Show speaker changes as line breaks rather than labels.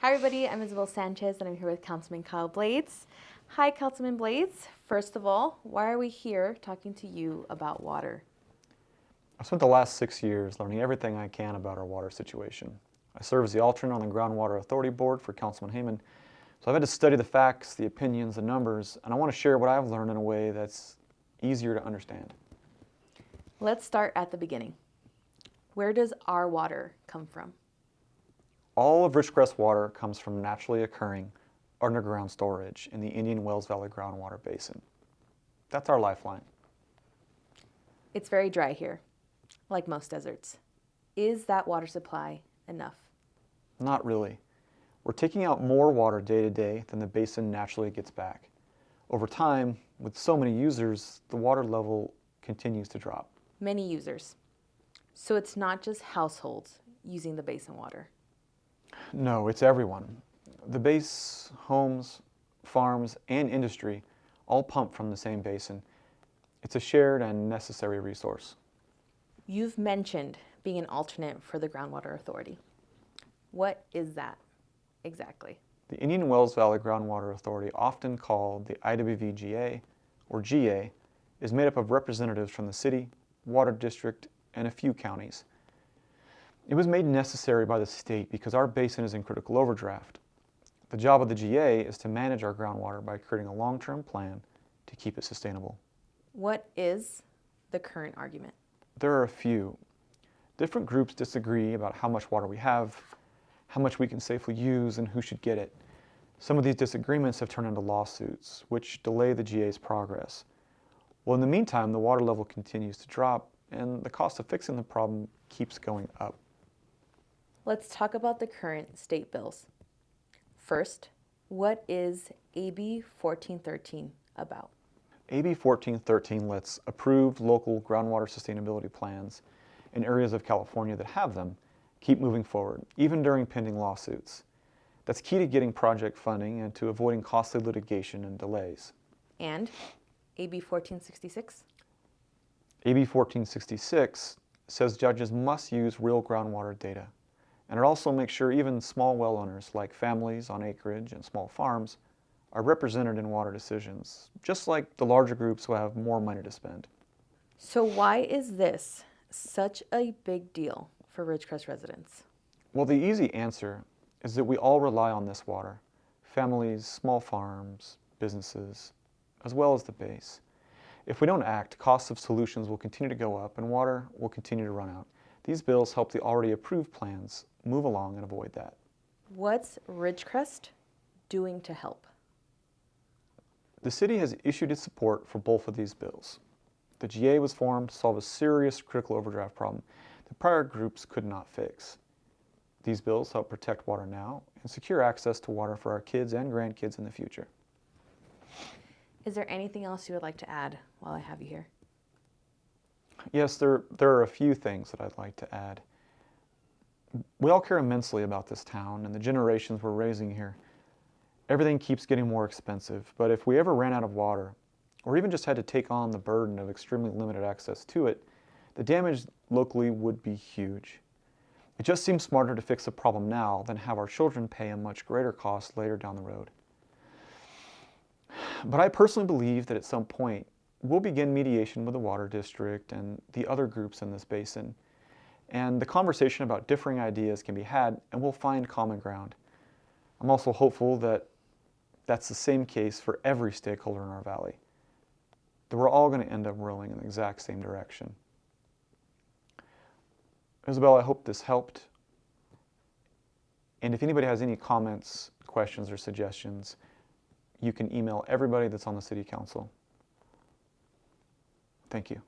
Hi everybody, I'm Isabel Sanchez and I'm here with Councilman Blades. Hi Councilman Blades. First of all, why are we here talking to you about water?
I've spent the last 6 years learning everything I can about our water situation. I serve as the alternate on the Groundwater Authority Board for Councilman Heyman, so I've had to study the facts, the opinions, the numbers, and I want to share what I've learned in a way that's easier to understand.
Let's start at the beginning. Where does our water come from?
All of Ridgecrest water comes from naturally occurring underground storage in the Indian Wells Valley groundwater basin. That's our lifeline.
It's very dry here, like most deserts. Is that water supply enough?
Not really. We're taking out more water day to day than the basin naturally gets back. Over time, with so many users, the water level continues to drop.
Many users. So it's not just households using the basin water.
No, it's everyone. The base, homes, farms, and industry all pump from the same basin. It's a shared and necessary resource.
You've mentioned being an alternate for the Groundwater Authority. What is that exactly?
The Indian Wells Valley Groundwater Authority, often called the IWVGA or GA, is made up of representatives from the city, water district, and a few counties. It was made necessary by the state because our basin is in critical overdraft. The job of the GA is to manage our groundwater by creating a long-term plan to keep it sustainable.
What is the current argument?
There are a few. Different groups disagree about how much water we have, how much we can safely use, and who should get it. Some of these disagreements have turned into lawsuits, which delay the GA's progress. Well, in the meantime, the water level continues to drop, and the cost of fixing the problem keeps going up.
Let's talk about the current state bills. First, what is AB 1413 about?
AB 1413 lets approved local groundwater sustainability plans in areas of California that have them keep moving forward, even during pending lawsuits. That's key to getting project funding and to avoiding costly litigation and delays.
And AB 1466?
AB 1466 says judges must use real groundwater data, and it also makes sure even small well owners like families on acreage and small farms are represented in water decisions, just like the larger groups who have more money to spend.
So why is this such a big deal for Ridgecrest residents?
Well, the easy answer is that we all rely on this water. Families, small farms, businesses, as well as the base. If we don't act, costs of solutions will continue to go up and water will continue to run out. These bills help the already approved plans move along and avoid that.
What's Ridgecrest doing to help?
The city has issued its support for both of these bills. The GA was formed to solve a serious critical overdraft problem that prior groups could not fix. These bills help protect water now and secure access to water for our kids and grandkids in the future.
Is there anything else you would like to add while I have you here?
Yes, there are a few things that I'd like to add. We all care immensely about this town and the generations we're raising here. Everything keeps getting more expensive, but if we ever ran out of water, or even just had to take on the burden of extremely limited access to it, the damage locally would be huge. It just seems smarter to fix the problem now than have our children pay a much greater cost later down the road. But I personally believe that at some point, we'll begin mediation with the water district and the other groups in this basin. And the conversation about differing ideas can be had, and we'll find common ground. I'm also hopeful that that's the same case for every stakeholder in our valley, that we're all going to end up rowing in the exact same direction. Isabel, I hope this helped. And if anybody has any comments, questions, or suggestions, you can email everybody that's on the City Council. Thank you.